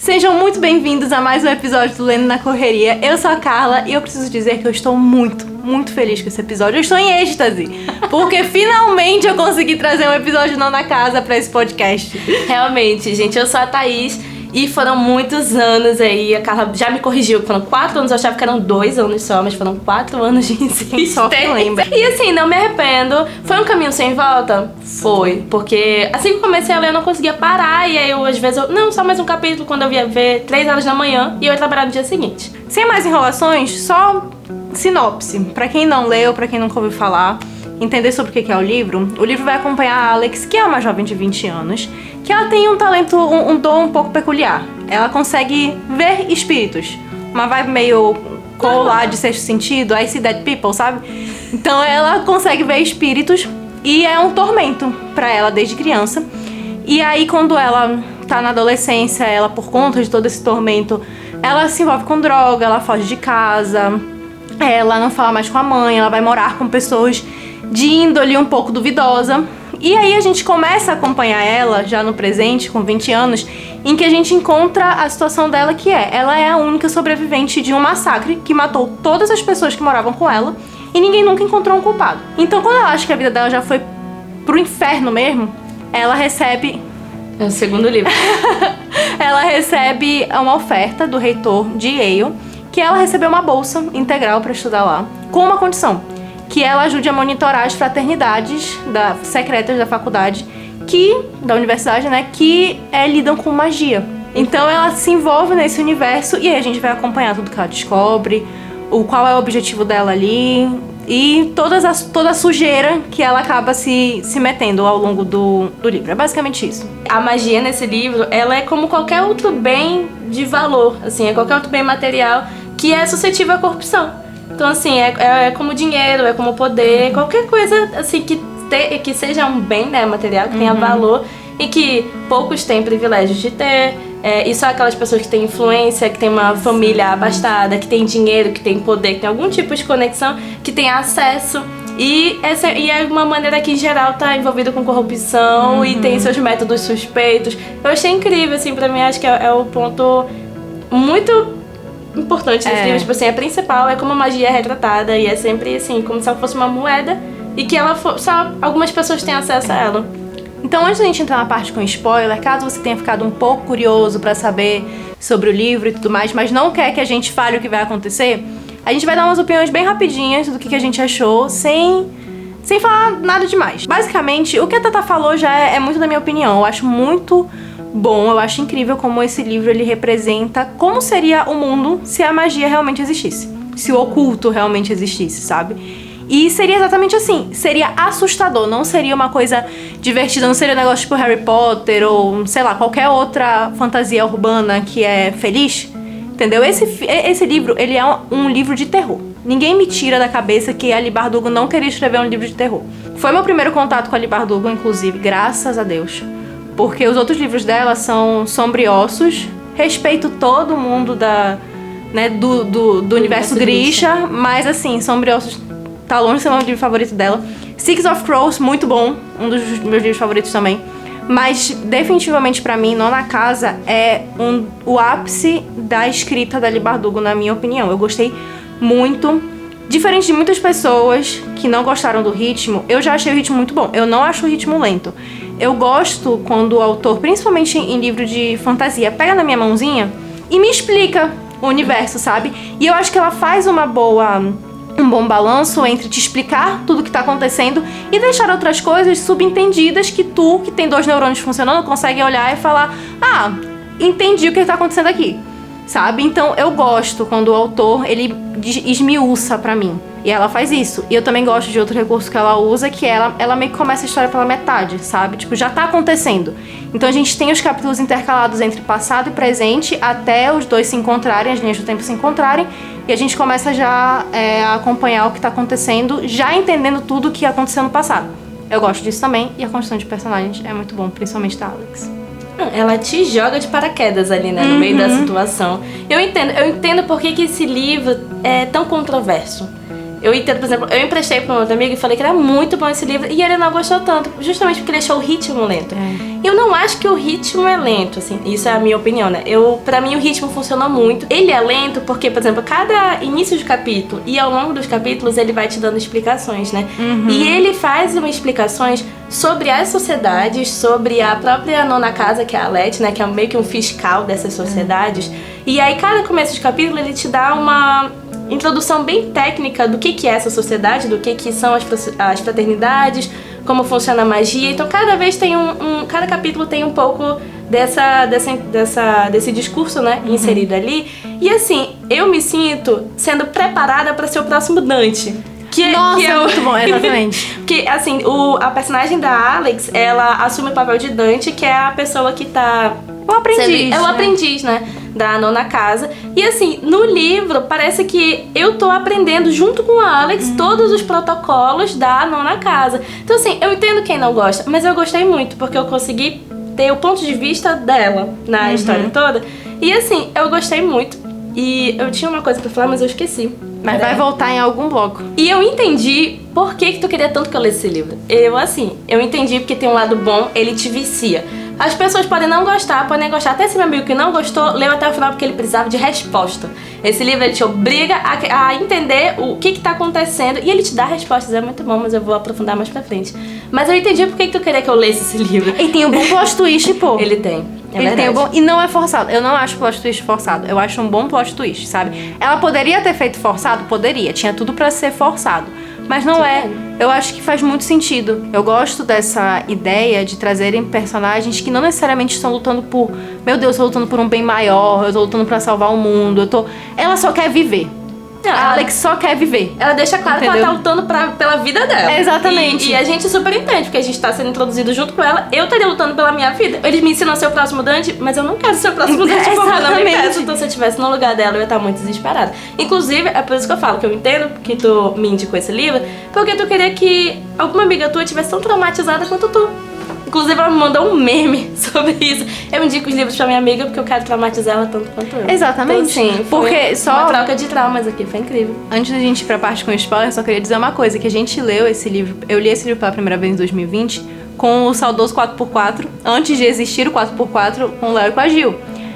Sejam muito bem-vindos a mais um episódio do Lendo na Correria. Eu sou a Carla e eu preciso dizer que eu estou muito feliz com esse episódio. Eu estou em êxtase, porque finalmente eu consegui trazer um episódio Não na Casa pra esse podcast. Realmente, gente, eu sou a Thaís e foram muitos anos aí. A Carla já me corrigiu, foram 4 anos, eu achava que eram 2 anos só, mas foram 4 anos de insistência. Só que lembra. E assim, não me arrependo. Foi um caminho sem volta? Foi, porque assim que eu comecei a ler eu não conseguia parar. E aí eu, às vezes, não, só mais um capítulo quando eu ia ver 3 horas da manhã e eu ia trabalhar no dia seguinte. Sem mais enrolações, só sinopse. Pra quem não leu, pra quem nunca ouviu falar, entender sobre o que é o livro vai acompanhar a Alex, que é uma jovem de 20 anos, que ela tem um talento, um dom um pouco peculiar. Ela consegue ver espíritos. Uma vibe meio colar de sexto sentido, I See Dead People, sabe? Então ela consegue ver espíritos e é um tormento pra ela desde criança. E aí quando ela tá na adolescência, ela por conta de todo esse tormento, ela se envolve com droga, ela foge de casa, ela não fala mais com a mãe, ela vai morar com pessoas de índole um pouco duvidosa. E aí a gente começa a acompanhar ela, já no presente, com 20 anos, em que a gente encontra a situação dela, que ela é a única sobrevivente de um massacre que matou todas as pessoas que moravam com ela e ninguém nunca encontrou um culpado. Então quando ela acha que a vida dela já foi pro inferno mesmo, ela recebe... É o segundo livro. Ela recebe uma oferta do reitor de Yale, que ela recebeu uma bolsa integral para estudar lá, com uma condição: que ela ajude a monitorar as fraternidades secretas da faculdade, da universidade, né, que lidam com magia. Então ela se envolve nesse universo e aí a gente vai acompanhar tudo que ela descobre, qual é o objetivo dela ali e toda a sujeira que ela acaba se metendo ao longo do livro. É basicamente isso. A magia nesse livro, ela é como qualquer outro bem de valor, assim, é qualquer outro bem material que é suscetível à corrupção. Então, assim, é como dinheiro, é como poder, qualquer coisa, assim, que seja um bem, né, material, que tenha valor e que poucos têm privilégios de ter. E só aquelas pessoas que têm influência, que têm uma família abastada, que têm dinheiro, que têm poder, que têm algum tipo de conexão, que têm acesso. E é uma maneira que, em geral, tá envolvida com corrupção e tem seus métodos suspeitos. Eu achei incrível, assim, pra mim, acho que é o ponto muito importante desse livro. Tipo assim, a principal é como a magia é retratada e é sempre, assim, como se ela fosse uma moeda e que só algumas pessoas têm acesso a ela. Então, antes da gente entrar na parte com spoiler, caso você tenha ficado um pouco curioso pra saber sobre o livro e tudo mais, mas não quer que a gente fale o que vai acontecer, a gente vai dar umas opiniões bem rapidinhas do que a gente achou, sem falar nada demais. Basicamente, o que a Tata falou já é muito da minha opinião. Eu acho muito bom, eu acho incrível como esse livro ele representa como seria o mundo se a magia realmente existisse, se o oculto realmente existisse, sabe? E seria exatamente assim, seria assustador, não seria uma coisa divertida, não seria um negócio tipo Harry Potter ou, sei lá, qualquer outra fantasia urbana que é feliz, entendeu? Esse livro, ele é um livro de terror. Ninguém me tira da cabeça que a Leigh Bardugo não queria escrever um livro de terror. Foi meu primeiro contato com a Leigh Bardugo, inclusive, graças a Deus. Porque os outros livros dela são sombriossos, respeito todo mundo do universo Grisha, mas assim, sombriossos tá longe de ser o meu livro favorito dela. Six of Crows, muito bom, um dos meus livros favoritos também. Mas definitivamente pra mim, Não na Casa é o ápice da escrita da Leigh Bardugo, na minha opinião. Eu gostei muito. Diferente de muitas pessoas que não gostaram do ritmo, eu já achei o ritmo muito bom. Eu não acho o ritmo lento. Eu gosto quando o autor, principalmente em livro de fantasia, pega na minha mãozinha e me explica o universo, sabe? E eu acho que ela faz um bom balanço entre te explicar tudo o que tá acontecendo e deixar outras coisas subentendidas que tu, que tem 2 neurônios funcionando, consegue olhar e falar: ah, entendi o que tá acontecendo aqui, sabe? Então eu gosto quando o autor, ele esmiuça pra mim. E ela faz isso. E eu também gosto de outro recurso que ela usa, que ela meio que começa a história pela metade, sabe? Tipo, já tá acontecendo. Então a gente tem os capítulos intercalados entre passado e presente até os dois se encontrarem, as linhas do tempo se encontrarem. E a gente começa já a acompanhar o que tá acontecendo, já entendendo tudo o que aconteceu no passado. Eu gosto disso também. E a construção de personagens é muito bom, principalmente da Alex. Ela te joga de paraquedas ali, né, no meio da situação. Eu entendo por que esse livro é tão controverso. Eu entendo, por exemplo, eu emprestei pra um outro amigo e falei que era muito bom esse livro e ele não gostou tanto, justamente porque ele achou o ritmo lento. Eu não acho que o ritmo é lento, assim, isso é a minha opinião, né? Pra mim o ritmo funcionou muito. Ele é lento porque, por exemplo, cada início de capítulo e ao longo dos capítulos ele vai te dando explicações, né? E ele faz umas explicações sobre as sociedades, sobre a própria nona casa, que é a Alette, né? Que é meio que um fiscal dessas sociedades. E aí cada começo de capítulo ele te dá uma introdução bem técnica do que é essa sociedade, do que são as fraternidades, como funciona a magia. Então cada vez tem cada capítulo tem um pouco desse discurso, né, inserido ali. E assim, eu me sinto sendo preparada para ser o próximo Dante. Nossa, é muito bom, exatamente. Porque, assim, a personagem da Alex, ela assume o papel de Dante, que é a pessoa que tá... O aprendiz. É o aprendiz, né? Da nona casa. E assim, no livro, parece que eu tô aprendendo junto com a Alex todos os protocolos da nona casa. Então assim, eu entendo quem não gosta, mas eu gostei muito, porque eu consegui ter o ponto de vista dela na história toda. E assim, eu gostei muito. E eu tinha uma coisa pra falar, mas eu esqueci. Mas vai voltar em algum bloco. E eu entendi por que tu queria tanto que eu lesse esse livro. Eu entendi porque tem um lado bom, ele te vicia. As pessoas podem não gostar, podem gostar. Até esse meu amigo que não gostou, leu até o final porque ele precisava de resposta. Esse livro, ele te obriga a entender o que tá acontecendo. E ele te dá respostas, é muito bom, mas eu vou aprofundar mais pra frente. Mas eu entendi por que tu queria que eu lesse esse livro. E tem um bom plot twist, pô. Ele tem. Ele tem um bom... E não é forçado. Eu não acho plot twist forçado. Eu acho um bom plot twist, sabe? Ela poderia ter feito forçado? Poderia. Tinha tudo pra ser forçado. Mas não é. Eu acho que faz muito sentido. Eu gosto dessa ideia de trazerem personagens que não necessariamente estão lutando por... Meu Deus, eu tô lutando por um bem maior. Eu tô lutando pra salvar o mundo. Ela só quer viver. A Alex só quer viver. Ela deixa claro, entendeu? Que ela tá lutando pela vida dela. Exatamente. E a gente super entende, porque a gente tá sendo introduzido junto com ela. Eu estaria lutando pela minha vida. Eles me ensinam a ser o próximo Dante, mas eu não quero ser o próximo Dante, por favor, não me peço. Então se eu estivesse no lugar dela, eu ia estar muito desesperada. Inclusive, é por isso que eu falo que eu entendo que tu me indicou esse livro, porque tu queria que alguma amiga tua tivesse tão traumatizada quanto tu. Inclusive, ela me mandou um meme sobre isso. Eu indico os livros pra minha amiga porque eu quero traumatizar ela tanto quanto eu. Exatamente. Então, sim, porque só uma troca de traumas aqui, foi incrível. Antes da gente ir pra parte com spoiler, eu só queria dizer uma coisa, que a gente leu esse livro, eu li esse livro pela primeira vez em 2020, com o saudoso 4x4, antes de existir o 4x4, com o Léo e com a Gil.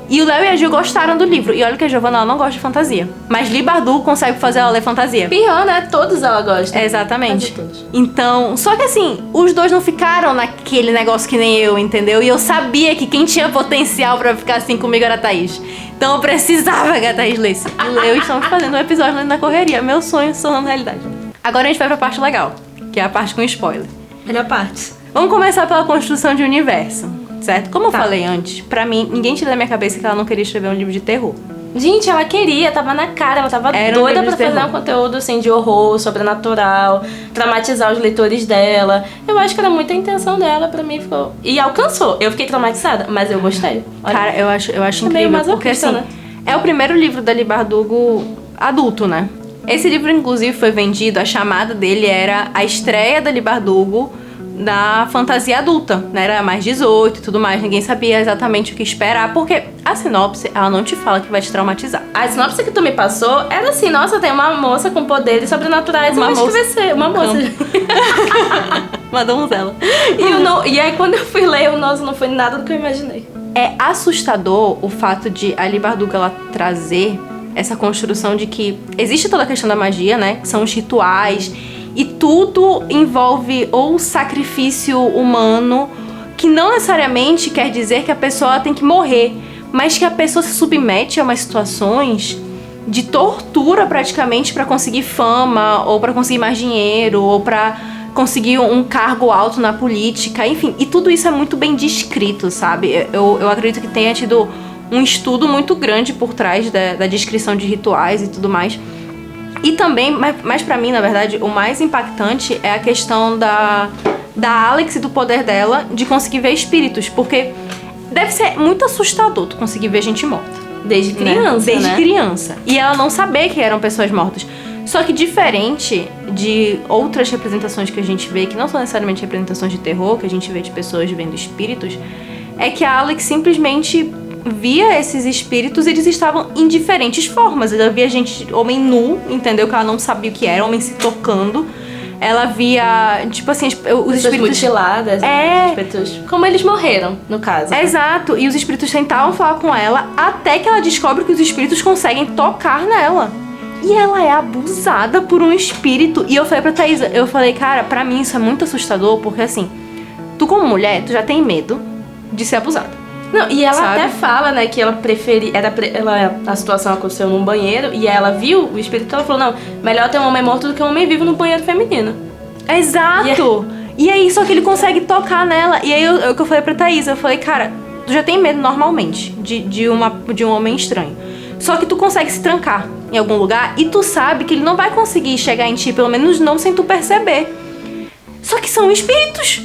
E o Léo e a Gil gostaram do livro. E olha que a Giovanna, ela não gosta de fantasia. Mas Li Bardugo consegue fazer ela ler fantasia. Pior, né? Todos ela gosta. Exatamente. Então, só que assim, os dois não ficaram naquele negócio que nem eu, entendeu? E eu sabia que quem tinha potencial pra ficar assim comigo era a Thaís. Então eu precisava que a Thaís lesse. E eu estamos fazendo um episódio na correria. Meu sonho se tornando realidade. Agora a gente vai pra parte legal, que é a parte com spoiler. Melhor parte. Vamos começar pela construção de universo. Certo? Como eu falei antes, pra mim, ninguém tira da minha cabeça que ela não queria escrever um livro de terror. Gente, ela queria, tava na cara, ela tava doida pra fazer um conteúdo assim de horror, sobrenatural, traumatizar os leitores dela. Eu acho que era muita intenção dela, pra mim ficou... E alcançou. Eu fiquei traumatizada, mas eu gostei. Olha, cara, eu acho incrível, porque assim, né? É o primeiro livro da Li Bardugo adulto, né? Esse livro, inclusive, foi vendido, a chamada dele era a estreia da Li Bardugo da fantasia adulta, né? Era mais 18 e tudo mais, ninguém sabia exatamente o que esperar, porque a sinopse, ela não te fala que vai te traumatizar. A sinopse que tu me passou era assim, nossa, tem uma moça com poderes sobrenaturais, eu acho que vai ser uma moça. Mandamos ela. E aí quando eu fui ler, nossa, não foi nada do que eu imaginei. É assustador o fato de a Li Bardugo ela trazer essa construção de que existe toda a questão da magia, né? Que são os rituais. E tudo envolve ou sacrifício humano, que não necessariamente quer dizer que a pessoa tem que morrer, mas que a pessoa se submete a umas situações de tortura praticamente para conseguir fama, ou para conseguir mais dinheiro, ou para conseguir um cargo alto na política, enfim. E tudo isso é muito bem descrito, sabe? Eu acredito que tenha tido um estudo muito grande por trás da descrição de rituais e tudo mais. E também, mas pra mim, na verdade, o mais impactante é a questão da Alex e do poder dela de conseguir ver espíritos. Porque deve ser muito assustador tu conseguir ver gente morta. Desde criança, né? Desde criança. E ela não saber que eram pessoas mortas. Só que diferente de outras representações que a gente vê, que não são necessariamente representações de terror, que a gente vê de pessoas vendo espíritos, é que a Alex simplesmente via esses espíritos, eles estavam em diferentes formas. Ela via gente, homem nu, entendeu? Que ela não sabia o que era, homem se tocando. Ela via, tipo assim, os espíritos mutiladas. Espíritos, como eles morreram, no caso. Exato. E os espíritos tentavam falar com ela até que ela descobre que os espíritos conseguem tocar nela. E ela é abusada por um espírito. E eu falei pra Thaisa, eu falei, cara, pra mim isso é muito assustador, porque assim, tu como mulher, tu já tem medo de ser abusada. Não, e ela sabe? até fala, né, que ela preferia... a situação aconteceu num banheiro e ela viu o espírito, ela falou, não, melhor ter um homem morto do que um homem vivo no banheiro feminino. Exato! E aí, só que ele consegue tocar nela. E aí, eu que eu falei pra Thaisa, eu falei, cara, tu já tem medo normalmente de um homem estranho. Só que tu consegue se trancar em algum lugar e tu sabe que ele não vai conseguir chegar em ti, pelo menos não sem tu perceber. Só que são espíritos.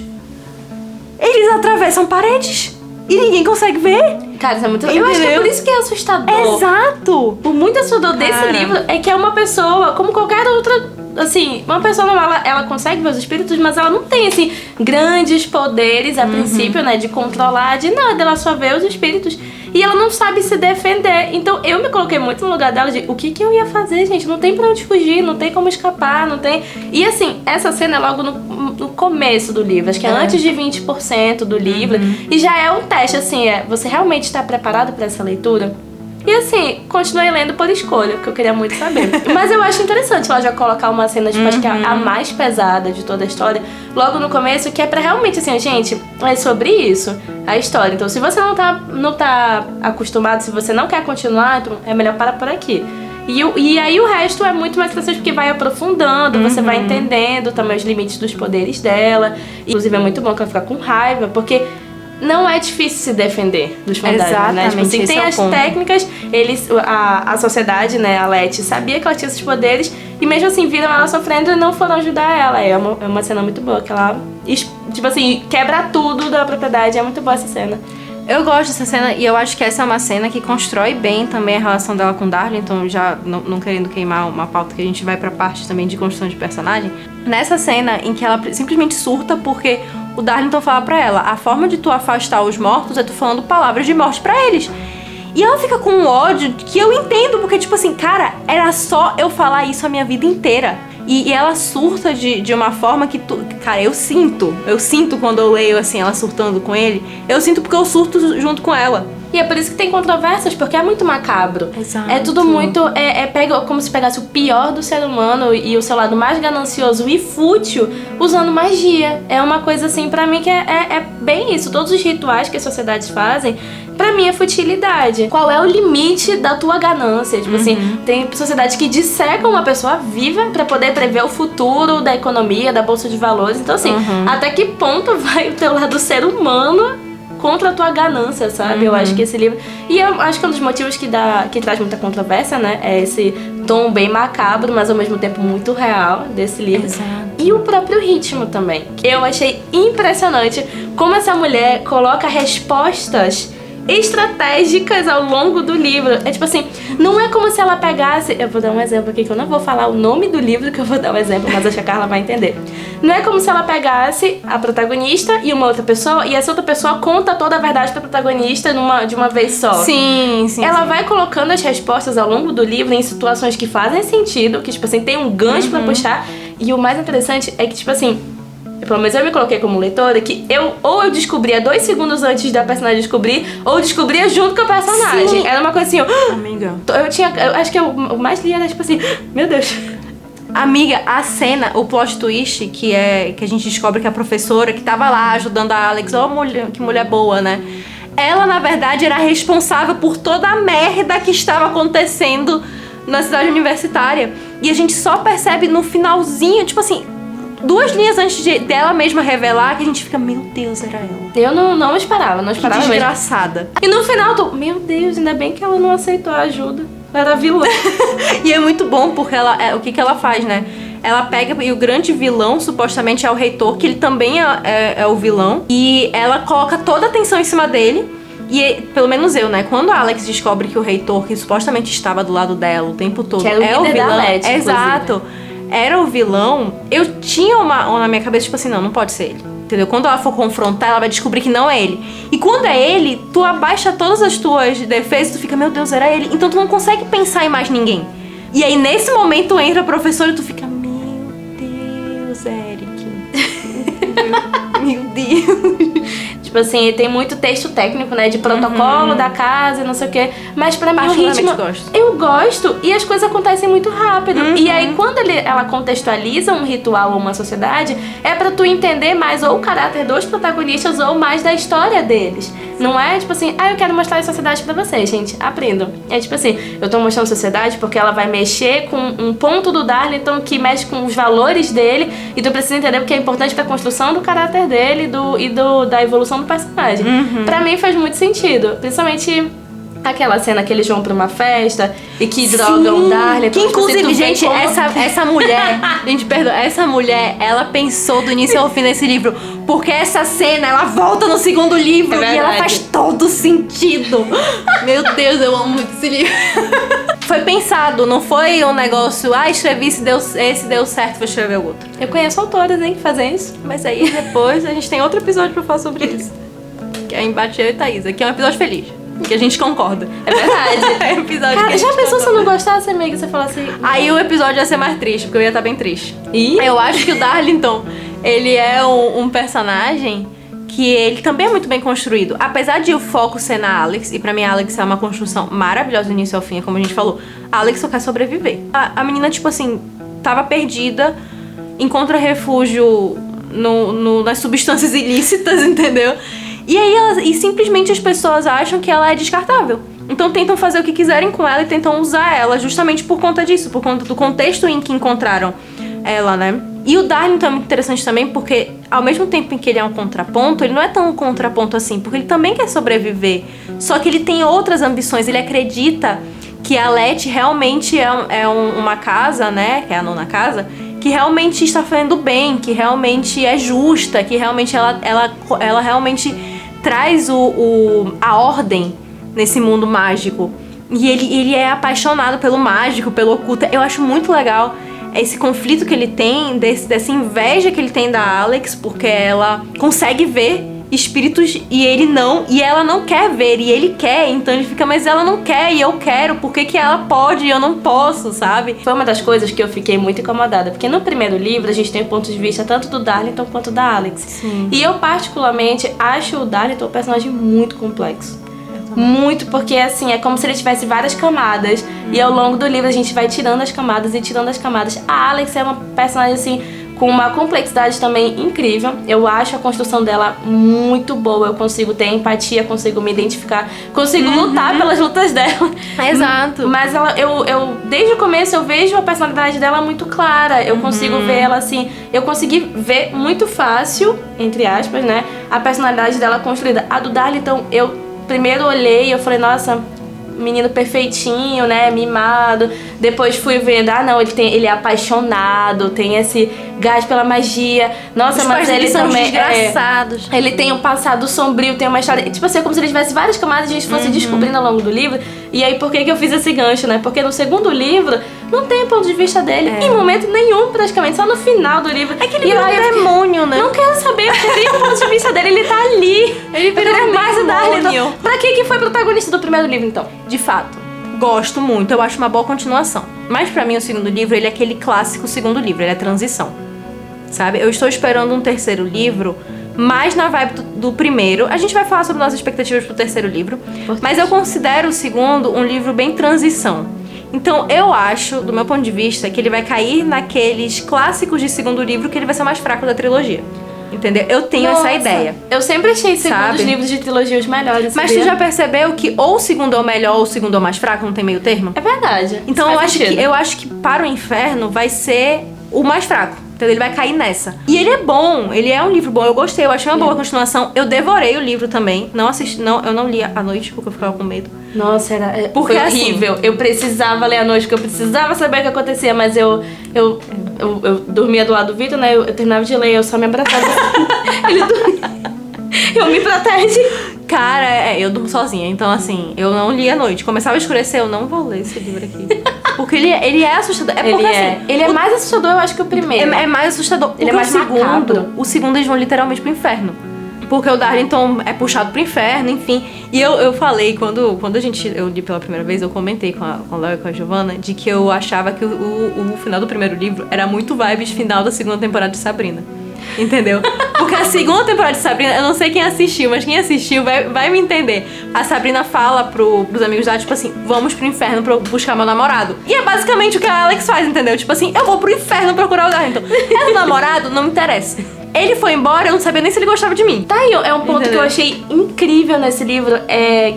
Eles atravessam paredes. E ninguém consegue ver. Cara, isso é muito... Eu acho que é por isso que é assustador. Exato. O muito assustador desse livro é que é uma pessoa, como qualquer outra... Assim, uma pessoa normal, ela consegue ver os espíritos, mas ela não tem, assim, grandes poderes, a princípio, né? De controlar, de nada. Ela só vê os espíritos. E ela não sabe se defender. Então, eu me coloquei muito no lugar dela de... O que eu ia fazer, gente? Não tem pra onde fugir, não tem como escapar, não tem... E, assim, essa cena é logo no começo do livro. Acho que é antes de 20% do livro. E já é um teste, assim, você realmente está preparado pra essa leitura? E assim, continuei lendo por escolha, porque eu queria muito saber. Mas eu acho interessante ela já colocar uma cena, tipo, acho que é a mais pesada de toda a história, logo no começo, que é pra realmente, assim, gente, é sobre isso, a história. Então, se você não tá acostumado, se você não quer continuar, então é melhor parar por aqui. E aí o resto é muito mais interessante, porque vai aprofundando, você vai entendendo também os limites dos poderes dela. Inclusive, é muito bom que ela fica com raiva, porque... não é difícil se defender dos fantasmas, né? Tipo assim, tem as técnicas, a sociedade, né, a Letty, sabia que ela tinha esses poderes e mesmo assim viram ela sofrendo e não foram ajudar ela. É uma cena muito boa, que ela, tipo assim, quebra tudo da propriedade. É muito boa essa cena. Eu gosto dessa cena e eu acho que essa é uma cena que constrói bem também a relação dela com Darlington, já não querendo queimar uma pauta que a gente vai pra parte também de construção de personagem. Nessa cena em que ela simplesmente surta porque o Darlington fala pra ela, a forma de tu afastar os mortos é tu falando palavras de morte pra eles. E ela fica com um ódio que eu entendo, porque tipo assim, cara, era só eu falar isso a minha vida inteira. E ela surta de uma forma que cara, eu sinto quando eu leio assim, ela surtando com ele, eu sinto porque eu surto junto com ela. E é por isso que tem controvérsias, porque é muito macabro. Exato. É tudo muito... pega como se pegasse o pior do ser humano e o seu lado mais ganancioso e fútil usando magia. É uma coisa assim, pra mim, que é bem isso. Todos os rituais que as sociedades fazem, pra mim, é futilidade. Qual é o limite da tua ganância? Tipo assim, tem sociedades que dissecam uma pessoa viva pra poder prever o futuro da economia, da bolsa de valores. Então assim, até que ponto vai o teu lado ser humano contra a tua ganância, sabe? Eu acho que esse livro... E eu acho que um dos motivos que traz muita controvérsia, né? É esse tom bem macabro, mas ao mesmo tempo muito real desse livro. Exato. E o próprio ritmo também. Eu achei impressionante como essa mulher coloca respostas estratégicas ao longo do livro. É tipo assim, não é como se ela pegasse... Eu vou dar um exemplo aqui, que eu não vou falar o nome do livro, que eu vou dar um exemplo, mas acho que a Carla vai entender. Não é como se ela pegasse a protagonista e uma outra pessoa, e essa outra pessoa conta toda a verdade pra protagonista de uma vez só. Sim. Ela vai colocando as respostas ao longo do livro em situações que fazem sentido, que, tipo assim, tem um gancho pra puxar. E o mais interessante é que, tipo assim, pelo menos eu me coloquei como leitora, que eu descobria 2 segundos antes da personagem descobrir, ou descobria junto com a personagem. Sim. Era uma coisa assim, Amiga. eu acho que o mais li era tipo assim, meu Deus. Amiga, a cena, o plot twist, que a gente descobre que a professora que tava lá ajudando a Alex, que mulher boa, né? Ela, na verdade, era responsável por toda a merda que estava acontecendo na cidade universitária. E a gente só percebe no finalzinho, tipo assim, 2 linhas antes dela mesma revelar, que a gente fica, meu Deus, era ela. Eu não esperava Que desgraçada. Mesmo. E no final, meu Deus, ainda bem que ela não aceitou a ajuda. Ela era vilã. E é muito bom, porque o que ela faz, né? Ela pega, e o grande vilão, supostamente, é o reitor, que ele também é o vilão. E ela coloca toda a atenção em cima dele. E, pelo menos eu, né? Quando a Alex descobre que o reitor, que supostamente estava do lado dela o tempo todo, que era o líder vilão. Da Letty, exato. Era o vilão. Eu tinha uma na minha cabeça, tipo assim, não pode ser ele. entendeu? Quando ela for confrontar, ela vai descobrir que não é ele. E quando é ele, tu abaixa todas as tuas defesas, tu fica, meu Deus, era ele. Então tu não consegue pensar em mais ninguém. E aí, nesse momento, entra a professora e tu fica, meu Deus, Eric. Meu Deus. Tipo assim, tem muito texto técnico, né? De protocolo da casa e não sei o quê. Mas pra mim o ritmo... Eu gosto e as coisas acontecem muito rápido. E aí, quando ela contextualiza um ritual ou uma sociedade, é pra tu entender mais ou o caráter dos protagonistas ou mais da história deles. Não é tipo assim, eu quero mostrar a sociedade pra vocês, gente. Aprendam. É tipo assim, eu tô mostrando a sociedade porque ela vai mexer com um ponto do Darlington que mexe com os valores dele. E tu precisa entender porque é importante pra construção do caráter dele e da evolução do personagem. Pra mim faz muito sentido. Principalmente aquela cena que eles vão pra uma festa e que drogam o Darlington. Que inclusive, gente, essa mulher... gente, perdoa. Essa mulher, ela pensou do início ao fim desse livro. Porque essa cena, ela volta no segundo livro e ela faz todo sentido. Meu Deus, eu amo muito esse livro. Foi pensado, não foi um negócio... escrevi esse deu certo, vou escrever o outro. Eu conheço autores, hein, que fazem isso. Mas aí depois a gente tem outro episódio pra falar sobre isso. Que é Embate Eu e Thaisa, que é um episódio feliz. Que a gente concorda. É verdade. É um episódio cara, que a gente já pensou concorda. se eu não gostasse, amiga? Você falasse assim... Aí o episódio ia ser mais triste, porque eu ia estar bem triste. E? Eu acho que o Darlington, ele é um personagem que ele também é muito bem construído. Apesar de o foco ser na Alex, e pra mim a Alex é uma construção maravilhosa do início ao fim, como a gente falou. A Alex só quer sobreviver. A menina, tipo assim, tava perdida, encontra refúgio nas substâncias ilícitas, entendeu? E aí simplesmente as pessoas acham que ela é descartável. Então tentam fazer o que quiserem com ela e tentam usar ela justamente por conta disso, por conta do contexto em que encontraram ela, né? E o Darlington é muito interessante também porque, ao mesmo tempo em que ele é um contraponto, ele não é tão um contraponto assim, porque ele também quer sobreviver. Só que ele tem outras ambições, ele acredita que a Letty realmente é uma casa, né? Que é a nona casa, que realmente está fazendo bem, que realmente é justa, que realmente ela realmente traz a ordem nesse mundo mágico. E ele é apaixonado pelo mágico, pelo oculto. Eu acho muito legal esse conflito que ele tem, dessa inveja que ele tem da Alex, porque ela consegue ver espíritos e ele não, e ela não quer ver, e ele quer, então ele fica, mas ela não quer e eu quero, por que ela pode e eu não posso, sabe? Foi uma das coisas que eu fiquei muito incomodada, porque no primeiro livro a gente tem o ponto de vista tanto do Darlington quanto da Alex. Sim. E eu particularmente acho o Darlington um personagem muito complexo. Muito, porque assim, é como se ele tivesse várias camadas. E ao longo do livro a gente vai tirando as camadas e tirando as camadas. A Alex é uma personagem assim, com uma complexidade também incrível. Eu acho a construção dela muito boa. Eu consigo ter empatia, consigo me identificar, consigo lutar pelas lutas dela. Exato. Mas eu desde o começo eu vejo a personalidade dela muito clara. Eu consigo ver ela assim, eu consegui ver muito fácil, entre aspas, né, a personalidade dela construída. A do Darlington, eu primeiro olhei e eu falei, nossa, menino perfeitinho, né, mimado. Depois fui vendo, não, ele é apaixonado, tem esse gás pela magia. Nossa, mas ele também desgraçados. Ele tem um passado sombrio, tem uma história, tipo assim, é como se ele tivesse várias camadas e a gente fosse descobrindo ao longo do livro. E aí, por que eu fiz esse gancho, né? Porque no segundo livro não tem ponto de vista dele em momento nenhum, praticamente, só no final do livro. É que ele virou um demônio, né? Não quero saber, eu queria o ponto de vista dele, ele tá ali. Ele virou mais o demônio. Darlington. Pra que foi protagonista do primeiro livro, então? De fato, gosto muito, eu acho uma boa continuação. Mas pra mim o segundo livro, ele é aquele clássico segundo livro, ele é transição. Sabe? Eu estou esperando um terceiro livro, mais na vibe do primeiro. A gente vai falar sobre nossas expectativas pro terceiro livro. Mas eu considero o segundo um livro bem transição. Então eu acho, do meu ponto de vista, que ele vai cair naqueles clássicos de segundo livro, que ele vai ser o mais fraco da trilogia. Entendeu? Eu tenho essa ideia. Eu sempre achei segundos sabe? livros de trilogia os melhores. Mas sabia? tu já percebeu que ou o segundo é o melhor ou o segundo é o mais fraco, não tem meio termo? É verdade. Então Faz sentido. eu acho que Para o Inferno vai ser o mais fraco. Entendeu? Ele vai cair nessa. E ele é bom, ele é um livro bom. Eu gostei, eu achei uma boa continuação. Eu devorei o livro também. Não assisti, eu não li à noite porque eu ficava com medo. Nossa, Porque, foi horrível. assim, eu precisava ler à noite, porque eu precisava saber o que acontecia, mas eu dormia do lado do Vitor, né? Eu terminava de ler, eu só me abraçava. Ele dormia. Eu me protege. Cara, eu durmo sozinha. Então, assim, eu não li à noite. Começava a escurecer, eu não vou ler esse livro aqui. Porque ele é assustador. É porque, ele é mais assustador, eu acho, que o primeiro. É mais assustador. Ele é mais macabro. O segundo eles vão literalmente pro inferno. Porque o Darlington é puxado pro inferno, enfim. E eu falei, quando eu li pela primeira vez, eu comentei com o Léo e com a Giovanna, de que eu achava que o final do primeiro livro era muito vibes final da segunda temporada de Sabrina. Entendeu? Porque a segunda temporada de Sabrina, eu não sei quem assistiu, mas quem assistiu vai me entender. A Sabrina fala pros amigos dela, tipo assim, vamos pro inferno pra buscar meu namorado. E é basicamente o que a Alex faz, entendeu? Tipo assim, eu vou pro inferno procurar o Darlington. É o namorado? Não me interessa. Ele foi embora, eu não sabia nem se ele gostava de mim. Tá aí, é um ponto que eu achei incrível nesse livro,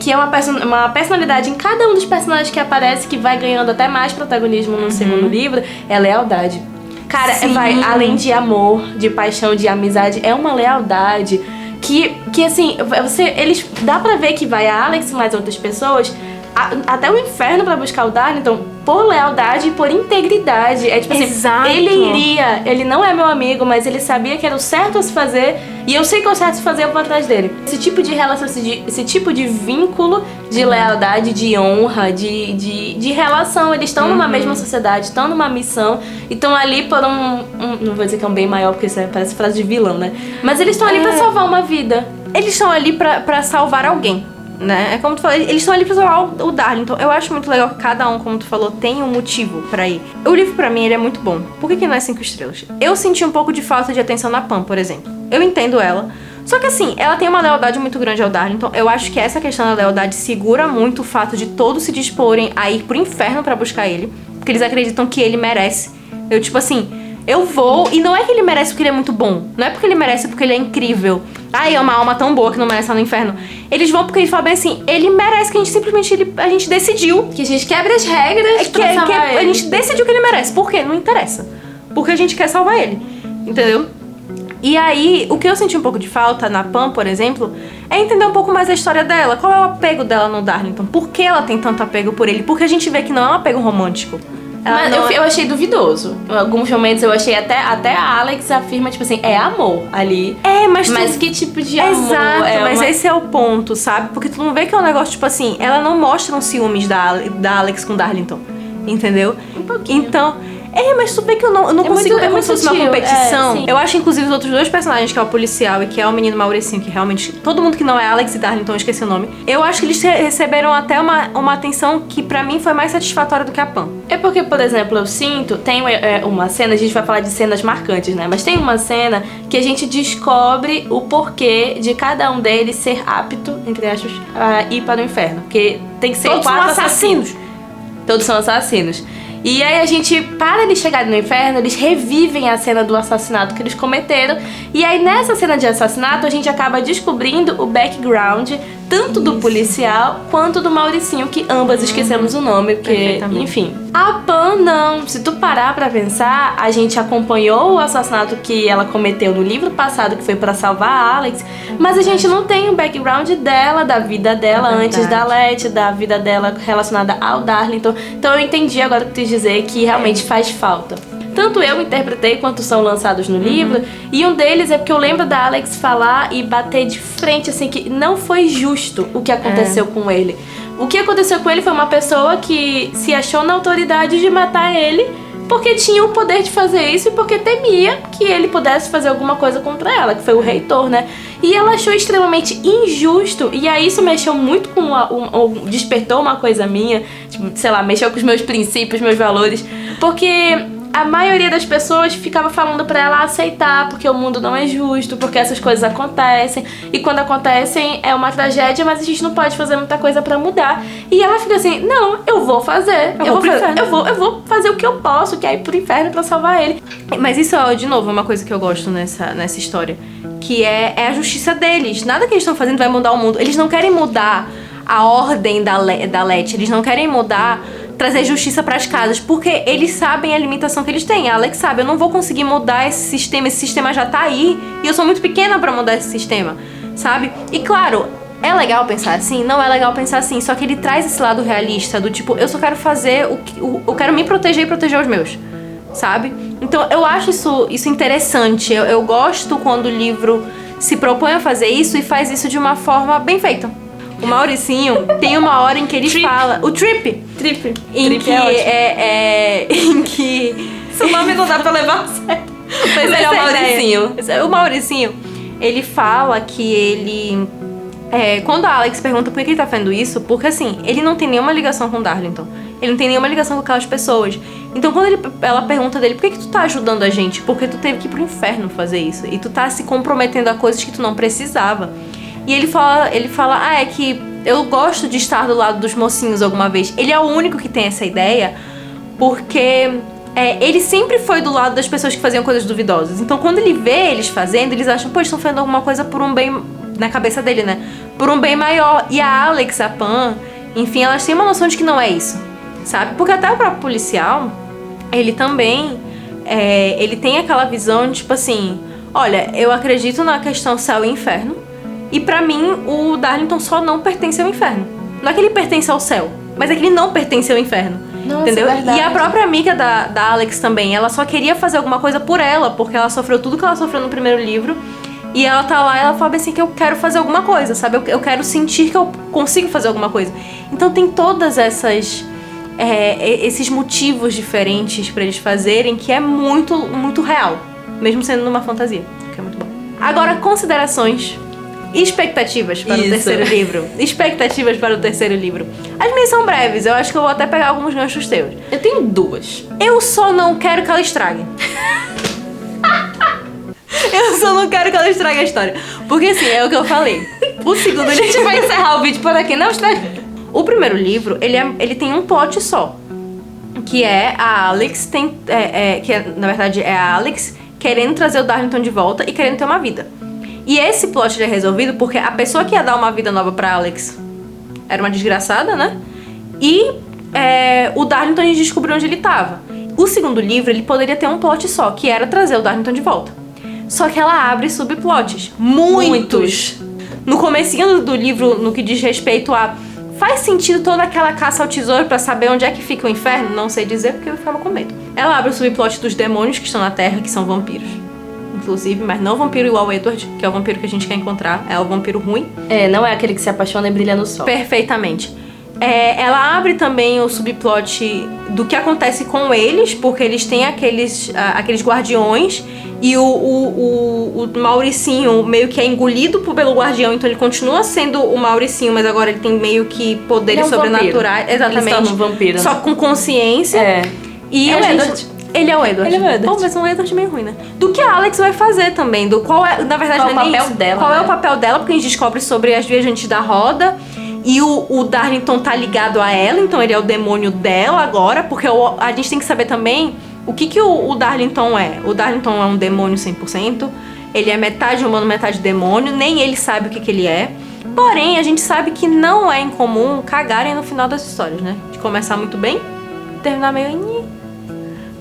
que é uma personalidade em cada um dos personagens que aparece, que vai ganhando até mais protagonismo no segundo livro, é lealdade. Cara, vai além de amor, de paixão, de amizade, é uma lealdade que assim, dá pra ver que vai a Alex e mais outras pessoas até o inferno pra buscar o Darlington por lealdade e por integridade. É tipo assim, Exato. ele não é meu amigo, mas ele sabia que era o certo a se fazer, e eu sei que é o certo a se fazer, eu vou atrás dele. Esse tipo de relação, esse tipo de vínculo de lealdade, de honra, de relação, eles estão numa mesma sociedade, estão numa missão, e estão ali por não vou dizer que é um bem maior, porque isso parece frase de vilão, né? Mas eles estão ali pra salvar uma vida. Eles estão ali pra salvar alguém. Né? É como tu falou, eles estão ali pra salvar o Darlington. Eu acho muito legal que cada um, como tu falou, tem um motivo pra ir. O livro, pra mim, ele é muito bom. Por que não é 5 estrelas? Eu senti um pouco de falta de atenção na Pam, por exemplo. Eu entendo ela. Só que assim, ela tem uma lealdade muito grande ao Darlington. Eu acho que essa questão da lealdade segura muito o fato de todos se disporem a ir pro inferno pra buscar ele. Porque eles acreditam que ele merece. Eu, tipo assim, eu vou, e não é que ele merece porque ele é muito bom. Não é porque ele merece porque ele é incrível. Ai, é uma alma tão boa que não merece estar no inferno. Eles vão porque eles falam bem assim, ele merece, que a gente simplesmente, a gente decidiu. Que a gente quebra as regras pra salvar ele. A gente decidiu que ele merece. Por quê? Não interessa. Porque a gente quer salvar ele. Entendeu? E aí, o que eu senti um pouco de falta na Pam, por exemplo, é entender um pouco mais a história dela. Qual é o apego dela no Darlington? Por que ela tem tanto apego por ele? Porque a gente vê que não é um apego romântico. Eu achei duvidoso. Em alguns momentos eu achei até a Alex afirma, tipo assim, é amor ali. Mas que tipo de amor? Exato, mas esse é o ponto, sabe? Porque tu não vê que é um negócio, tipo assim, ela não mostra uns ciúmes da Alex com Darlington. Entendeu? Um pouquinho. Então, mas tu vê que eu não consigo ver como se fosse uma competição. Eu acho, inclusive, os outros dois personagens, que é o policial e que é o menino Mauricinho, que realmente, todo mundo que não é Alex e Darlington, eu esqueci o nome, eu acho que eles receberam até uma atenção que pra mim foi mais satisfatória do que a Pam. É porque, por exemplo, eu sinto, tem uma cena, a gente vai falar de cenas marcantes, né? Mas tem uma cena que a gente descobre o porquê de cada um deles ser apto, entre aspas, a ir para o inferno. Porque tem que ser Todos 4 são assassinos. Todos são assassinos. E aí a gente, para eles chegarem no inferno, eles revivem a cena do assassinato que eles cometeram. E aí nessa cena de assassinato a gente acaba descobrindo o background tanto do policial quanto do Mauricinho, que ambas esquecemos o nome, porque, enfim. A Pam não. Se tu parar pra pensar, a gente acompanhou o assassinato que ela cometeu no livro passado, que foi pra salvar a Alex, mas a gente não tem o background dela, da vida dela antes da Letty, da vida dela relacionada ao Darlington. Então eu entendi agora o que tu quis dizer, que realmente faz falta. Tanto eu interpretei quanto são lançados no livro, e um deles é porque eu lembro da Alex falar e bater de frente, assim, que não foi justo o que aconteceu com ele. O que aconteceu com ele foi uma pessoa que se achou na autoridade de matar ele porque tinha o poder de fazer isso e porque temia que ele pudesse fazer alguma coisa contra ela, que foi o reitor, né? E ela achou extremamente injusto, e aí isso mexeu muito com despertou uma coisa minha, tipo, sei lá, mexeu com os meus princípios, meus valores, porque a maioria das pessoas ficava falando pra ela aceitar, porque o mundo não é justo, porque essas coisas acontecem, e quando acontecem é uma tragédia, mas a gente não pode fazer muita coisa pra mudar. E ela fica assim, não, eu vou fazer, eu vou fazer o que eu posso, que é ir pro inferno pra salvar ele. Mas isso é, de novo, uma coisa que eu gosto nessa história, que é a justiça deles. Nada que eles estão fazendo vai mudar o mundo. Eles não querem mudar a ordem da Letty, eles não querem trazer justiça para as casas, porque eles sabem a limitação que eles têm. A Alex sabe, eu não vou conseguir mudar esse sistema já tá aí, e eu sou muito pequena para mudar esse sistema, sabe? E claro, é legal pensar assim? Não é legal pensar assim, só que ele traz esse lado realista, do tipo, eu só quero fazer eu quero me proteger e proteger os meus, sabe? Então eu acho isso interessante, eu gosto quando o livro se propõe a fazer isso e faz isso de uma forma bem feita. O Mauricinho tem uma hora em que ele fala... O Trip! Trip. Em Trip que em que... Seu nome não dá pra levar a sério. Mas ele é o Mauricinho. O Mauricinho, ele fala que ele... quando a Alex pergunta por que ele tá fazendo isso, porque assim, ele não tem nenhuma ligação com o Darlington. Ele não tem nenhuma ligação com aquelas pessoas. Então quando ela pergunta dele, por que tu tá ajudando a gente? Porque tu teve que ir pro inferno fazer isso. E tu tá se comprometendo a coisas que tu não precisava. E ele fala, é que eu gosto de estar do lado dos mocinhos alguma vez. Ele é o único que tem essa ideia, porque ele sempre foi do lado das pessoas que faziam coisas duvidosas. Então quando ele vê eles fazendo, eles acham, pô, estão fazendo alguma coisa por um bem... Na cabeça dele, né? Por um bem maior. E a Alex, a Pam, enfim, elas têm uma noção de que não é isso, sabe? Porque até o próprio policial, ele também... ele tem aquela visão de, tipo assim... Olha, eu acredito na questão céu e inferno. E pra mim, o Darlington só não pertence ao inferno. Não é que ele pertence ao céu, mas é que ele não pertence ao inferno. Nossa, entendeu? verdade. E a própria amiga da Alex também, ela só queria fazer alguma coisa por ela, porque ela sofreu tudo que ela sofreu no primeiro livro. E ela tá lá e ela fala assim que eu quero fazer alguma coisa, sabe? Eu quero sentir que eu consigo fazer alguma coisa. Então tem todas esses motivos diferentes pra eles fazerem que é muito, muito real. Mesmo sendo numa fantasia, que é muito bom. Agora, considerações e expectativas para o terceiro livro. Expectativas para o terceiro livro. As minhas são breves, eu acho que eu vou até pegar alguns ganchos teus. Eu tenho 2. Eu só não quero que ela estrague. Eu só não quero que ela estrague a história. Porque assim, é o que eu falei. O segundo A gente vai encerrar o vídeo por aqui, não estrague. O primeiro livro, ele tem um plot só. Que é a Alex na verdade é a Alex querendo trazer o Darlington de volta e querendo ter uma vida. E esse plot é resolvido porque a pessoa que ia dar uma vida nova pra Alex era uma desgraçada, né? E o Darlington, a gente descobriu onde ele tava. O segundo livro, ele poderia ter um plot só, que era trazer o Darlington de volta. Só que ela abre subplots. Muitos! No comecinho do livro, no que diz respeito a... Faz sentido toda aquela caça ao tesouro pra saber onde é que fica o inferno? Não sei dizer porque eu ficava com medo. Ela abre o subplot dos demônios que estão na Terra, que são vampiros. Inclusive, mas não o vampiro igual ao Edward, que é o vampiro que a gente quer encontrar. É o vampiro ruim. Não é aquele que se apaixona e brilha no sol. Perfeitamente. Ela abre também o subplot do que acontece com eles, porque eles têm aqueles guardiões e o Mauricinho meio que é engolido pelo guardião, então ele continua sendo o Mauricinho, mas agora ele tem meio que poderes sobrenaturais. Exatamente. Ele se torna um vampiro. Só com consciência. E é a o gente... Edward. Ele é o Edward. Ele é o Edward. Pô, mas um Edward meio ruim, né? Do que a Alex vai fazer também. Na verdade, qual não é o nem papel isso. dela, Qual né? é o papel dela, porque a gente descobre sobre as viajantes da roda. E o Darlington tá ligado a ela, então ele é o demônio dela agora. Porque a gente tem que saber também o que o Darlington é. O Darlington é um demônio 100%. Ele é metade humano, metade demônio. Nem ele sabe o que ele é. Porém, a gente sabe que não é incomum cagarem no final das histórias, né? De começar muito bem, terminar meio...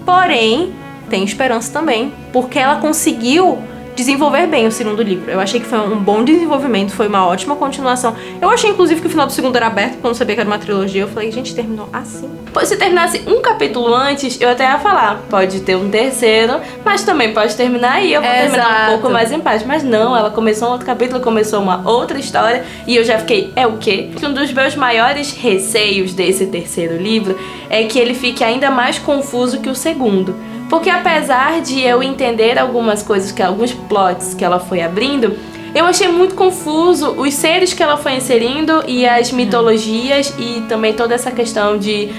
Porém, tem esperança também, porque ela conseguiu desenvolver bem o segundo livro. Eu achei que foi um bom desenvolvimento, foi uma ótima continuação. Eu achei, inclusive, que o final do segundo era aberto, porque eu não sabia que era uma trilogia. Eu falei, gente, terminou assim. Se terminasse um capítulo antes, eu até ia falar, pode ter um terceiro, mas também pode terminar e eu vou terminar um pouco mais em paz. Mas não, ela começou um outro capítulo, começou uma outra história e eu já fiquei, é o quê? Um dos meus maiores receios desse terceiro livro é que ele fique ainda mais confuso que o segundo. Porque apesar de eu entender algumas coisas, alguns plots que ela foi abrindo, eu achei muito confuso os seres que ela foi inserindo e as mitologias e também toda essa questão de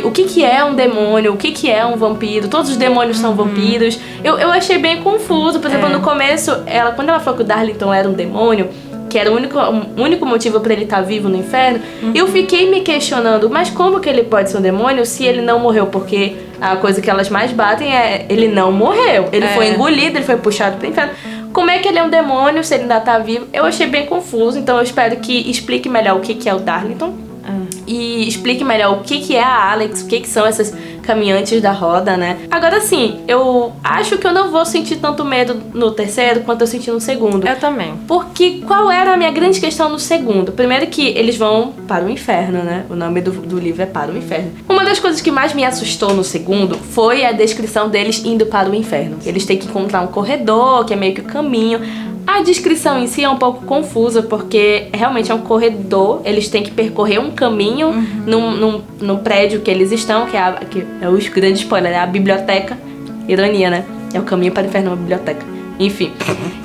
o que é um demônio, o que é um vampiro, todos os demônios são vampiros. Eu achei bem confuso. Por exemplo, no começo, quando ela falou que o Darlington era um demônio, que era o único motivo pra ele estar vivo no inferno, eu fiquei me questionando, mas como que ele pode ser um demônio se ele não morreu? Porque a coisa que elas mais batem é, ele não morreu, ele foi engolido, ele foi puxado pro inferno. Como é que ele é um demônio se ele ainda tá vivo? Eu achei bem confuso, então eu espero que explique melhor o que é o Darlington. E explique melhor o que é a Alex, o que são essas caminhantes da roda, né? Agora sim, eu acho que eu não vou sentir tanto medo no terceiro quanto eu senti no segundo. Eu também. Porque qual era a minha grande questão no segundo? Primeiro que eles vão para o inferno, né? O nome do livro é Para o Inferno. Uma das coisas que mais me assustou no segundo foi a descrição deles indo para o inferno. Eles têm que encontrar um corredor, que é meio que o caminho. A descrição em si é um pouco confusa, porque realmente é um corredor, eles têm que percorrer um caminho no prédio que eles estão, que é o grande spoiler, é a biblioteca. Ironia, né? É o caminho para o inferno, uma biblioteca. Enfim.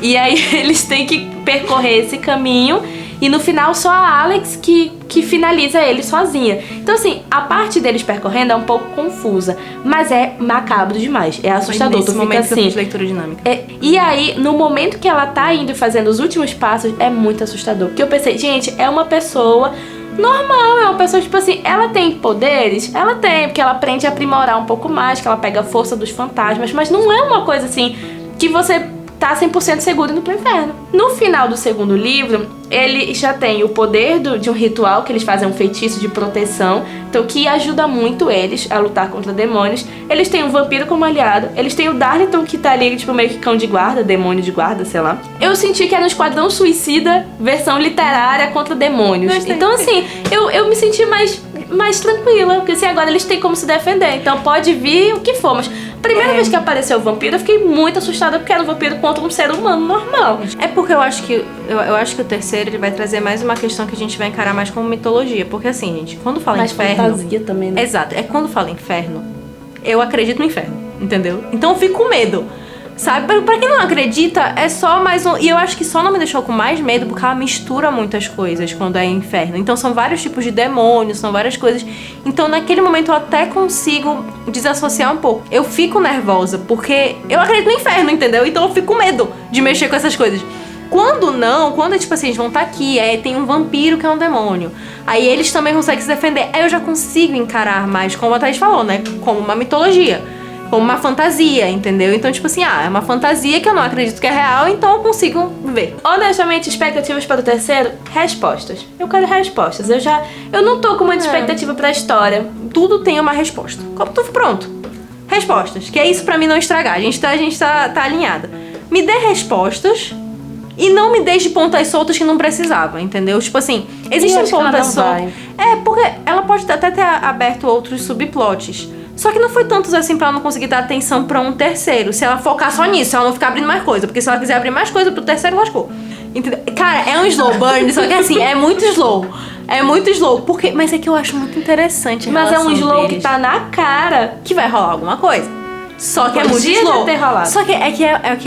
E aí eles têm que percorrer esse caminho e no final só a Alex que finaliza ele sozinha. Então assim, a parte deles percorrendo é um pouco confusa, mas é macabro demais, é assustador. Nesse tu momento fica que eu assim, fiz leitura dinâmica. e aí, no momento que ela tá indo e fazendo os últimos passos, é muito assustador. Porque eu pensei, gente, é uma pessoa normal, é uma pessoa, tipo assim, ela tem poderes? Ela tem, porque ela aprende a aprimorar um pouco mais, que ela pega a força dos fantasmas, mas não é uma coisa assim que você tá 100% seguro indo pro inferno. No final do segundo livro, ele já tem o poder de um ritual, que eles fazem um feitiço de proteção, então que ajuda muito eles a lutar contra demônios. Eles têm um vampiro como aliado, eles têm o Darlington que tá ali, tipo, meio que cão de guarda, demônio de guarda, sei lá. Eu senti que era um esquadrão suicida, versão literária contra demônios. Gostei. Então, assim, eu me senti mais tranquila, porque assim, agora eles têm como se defender, então pode vir o que for, mas primeira vez que apareceu o vampiro, eu fiquei muito assustada, porque era um vampiro contra um ser humano normal. É porque eu acho que o terceiro ele vai trazer mais uma questão que a gente vai encarar mais como mitologia. Porque assim, gente, quando fala Mais inferno... fantasia também, né? Exato. É quando fala inferno, eu acredito no inferno, entendeu? Então eu fico com medo, sabe? Pra quem não acredita, é só mais um... E eu acho que só não me deixou com mais medo porque ela mistura muitas coisas quando é inferno. Então são vários tipos de demônios, são várias coisas. Então naquele momento eu até consigo desassociar um pouco. Eu fico nervosa porque eu acredito no inferno, entendeu? Então eu fico com medo de mexer com essas coisas. Quando é tipo assim, eles vão estar aqui, tem um vampiro que é um demônio. Aí eles também conseguem se defender. Aí eu já consigo encarar mais, como a Thaís falou, né? Como uma mitologia. Como uma fantasia, entendeu? Então, tipo assim, é uma fantasia que eu não acredito que é real, então eu consigo ver. Honestamente, expectativas para o terceiro? Respostas. Eu quero respostas. Eu não tô com muita expectativa pra história. Tudo tem uma resposta. Pronto. Respostas. Que é isso pra mim não estragar. A gente tá alinhada. Me dê respostas e não me deixe pontas soltas que não precisava, entendeu? Tipo assim, existem pontas soltas. Porque ela pode até ter aberto outros subplots. Só que não foi tantos assim pra ela não conseguir dar atenção pra um terceiro. Se ela focar só nisso, ela não ficar abrindo mais coisa. Porque se ela quiser abrir mais coisa pro terceiro, lascou. Entendeu? Cara, é um slow burn, só que assim, é muito slow. É muito slow. Mas é que eu acho muito interessante a Mas é um relação slow deles, que tá na cara. que vai rolar alguma coisa. Só que é muito Podia slow. ter rolado. Só que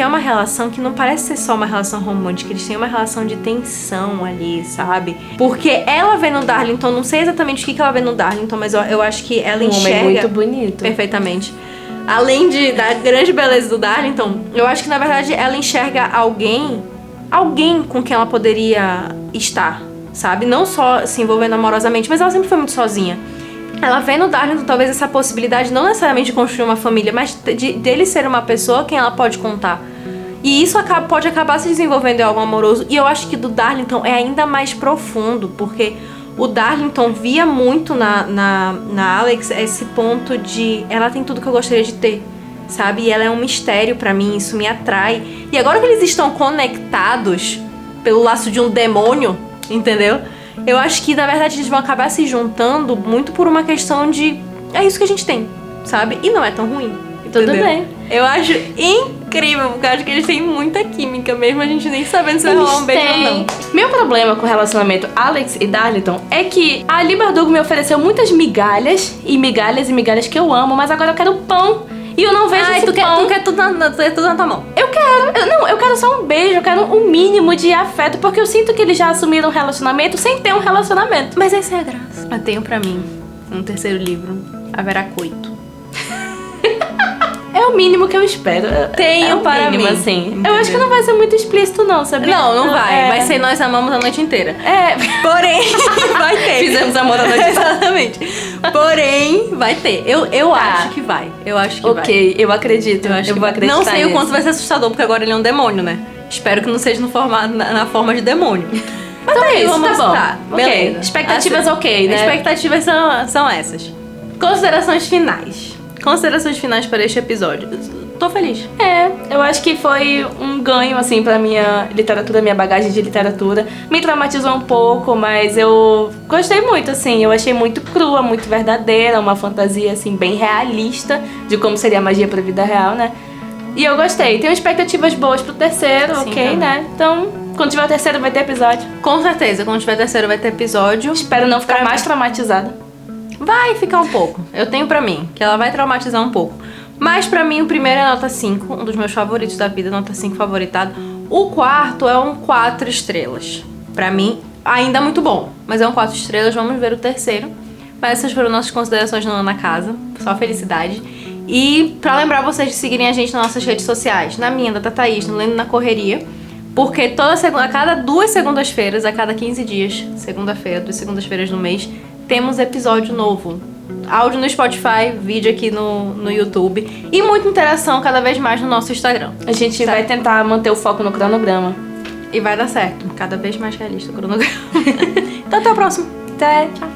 é uma relação que não parece ser só uma relação romântica. Eles têm uma relação de tensão ali, sabe? Porque ela vê no Darlington, não sei exatamente o que ela vê no Darlington, mas eu acho que ela enxerga... Homem muito bonito. Perfeitamente. Além da grande beleza do Darlington, eu acho que na verdade ela enxerga alguém com quem ela poderia estar, sabe? Não só se envolvendo amorosamente, mas ela sempre foi muito sozinha. Ela vê no Darlington talvez essa possibilidade, não necessariamente de construir uma família, mas dele ser uma pessoa a quem ela pode contar. E isso pode acabar se desenvolvendo em algo amoroso. E eu acho que do Darlington é ainda mais profundo, porque o Darlington via muito na Alex esse ponto de... Ela tem tudo que eu gostaria de ter, sabe? E ela é um mistério pra mim, isso me atrai. E agora que eles estão conectados pelo laço de um demônio, entendeu? Eu acho que, na verdade, eles vão acabar se juntando muito por uma questão de... É isso que a gente tem, sabe? E não é tão ruim. Tudo bem. Eu acho incrível, porque eu acho que eles têm muita química, mesmo a gente nem sabendo se vai rolar um beijo ou não. Meu problema com o relacionamento Alex e Darlington é que a Ali Bardugo me ofereceu muitas migalhas, e migalhas e migalhas que eu amo, mas agora eu quero pão. E eu não vejo esse pão. Tu quer tudo na tua mão. Eu quero só um beijo, eu quero um mínimo de afeto, porque eu sinto que eles já assumiram um relacionamento sem ter um relacionamento. Mas essa é a graça. Eu tenho pra mim, no terceiro livro, haverá coito. É o mínimo que eu espero. Tenho para mínimo, mim. Assim. Entendeu? Eu acho que não vai ser muito explícito, não, sabia? Não vai. Vai ser nós amamos a noite inteira. Porém, vai ter. Fizemos amor a noite inteira. Exatamente. Porém, vai ter. Eu acho que vai. Eu acho que vai. Ok, eu acredito. Eu vou acreditar. Não sei nisso. o quanto vai ser assustador, porque agora ele é um demônio, né? Espero que não seja no na forma de demônio. Mas Então é isso, vamos tá bom. tá. Ok. Beleza. Expectativas ok, né? Expectativas são essas. Considerações finais. Considerações finais para este episódio. Tô feliz. Eu acho que foi um ganho, assim, pra minha literatura, minha bagagem de literatura. Me traumatizou um pouco, mas eu gostei muito, assim. Eu achei muito crua, muito verdadeira, uma fantasia, assim, bem realista de como seria a magia pra vida real, né? E eu gostei. Tenho expectativas boas pro terceiro, Sim, ok, também. né? Então, quando tiver o terceiro vai ter episódio. Com certeza, quando tiver terceiro vai ter episódio. Espero não ficar Pra mais mim. traumatizada. Vai ficar um pouco. Eu tenho pra mim, que ela vai traumatizar um pouco. Mas pra mim o primeiro é nota 5, um dos meus favoritos da vida, nota 5 favoritado. O quarto é um 4 estrelas. Pra mim, ainda muito bom, mas é um 4 estrelas. Vamos ver o terceiro. Mas essas foram nossas considerações no Ana Casa. Só felicidade. E pra lembrar vocês de seguirem a gente nas nossas redes sociais. Na minha, da Thaís, no Lendo na Correria. Porque a cada 2 segundas-feiras, a cada 15 dias, segunda-feira, 2 segundas-feiras no mês, temos episódio novo. Áudio no Spotify, vídeo aqui no YouTube. E muita interação cada vez mais no nosso Instagram. A gente vai tentar manter o foco no cronograma. E vai dar certo. Cada vez mais realista o cronograma. Então até o próximo. Até, tchau.